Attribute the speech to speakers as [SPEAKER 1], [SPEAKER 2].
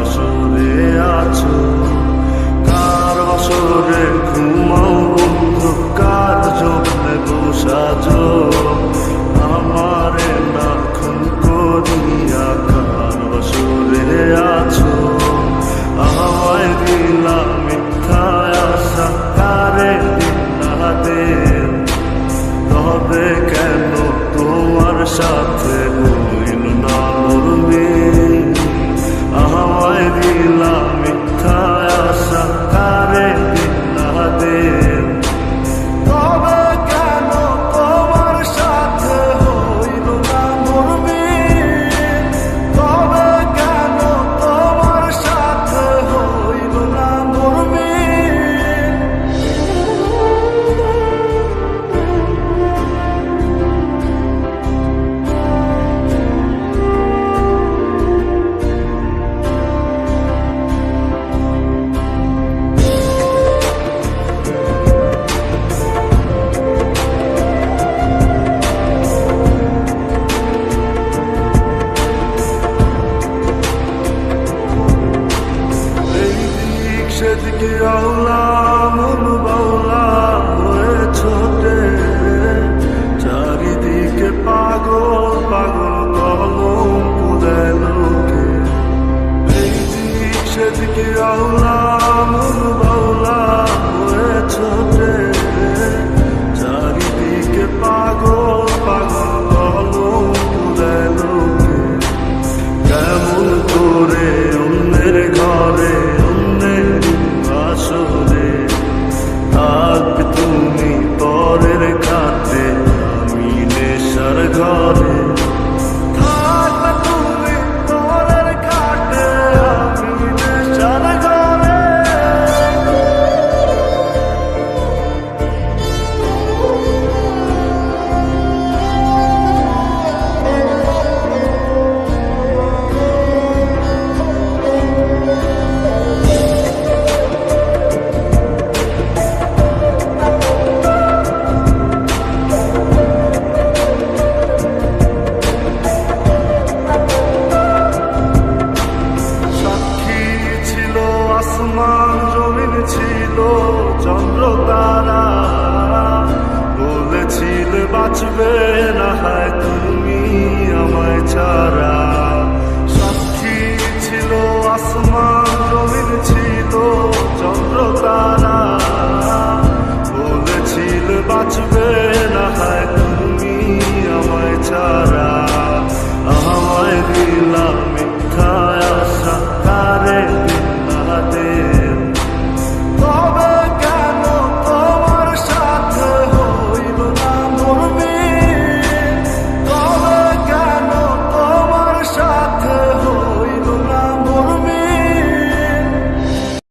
[SPEAKER 1] বাসরে আছো, কার বাসরে ঘুমাও বন্ধু, কার জন্য বসাজো আমারে না খুন করিয়া, কার বাসরে আছো আমায় দিলা মিথ্যা আশা, কারে দিলা দেব তবে কেন তোমার সাথে হইল না মরমিন, আমায় দিলা মিথ্যা আশা, কারে দিলা দেব তবে কেন তোমার সাথে হইল না মরমিন, তবে কেন তোমার সাথে হইল না মরমিন। সেদিকে আওলা মন বাউলা হয়ে ছোটে, চারিদিকে পাগল পাগল কলম দেয় লোকে, এই দিক সেদিকে আওলা মন বাউলা হয়ে ছোটে, চারিদিকে পাগল পাগল কলম দেয় লোকে, কেমন করে অন্যের ঘরে আসরে থাকবে তুমি পরের খাতে, আমি নেশার ঘরে থাকবে তুমি পরের খাতে, আমি নেশার ঘরে। আসমান জমিন ছিল চন্দ্র তারা, বলেছিল বাঁচবে না হয়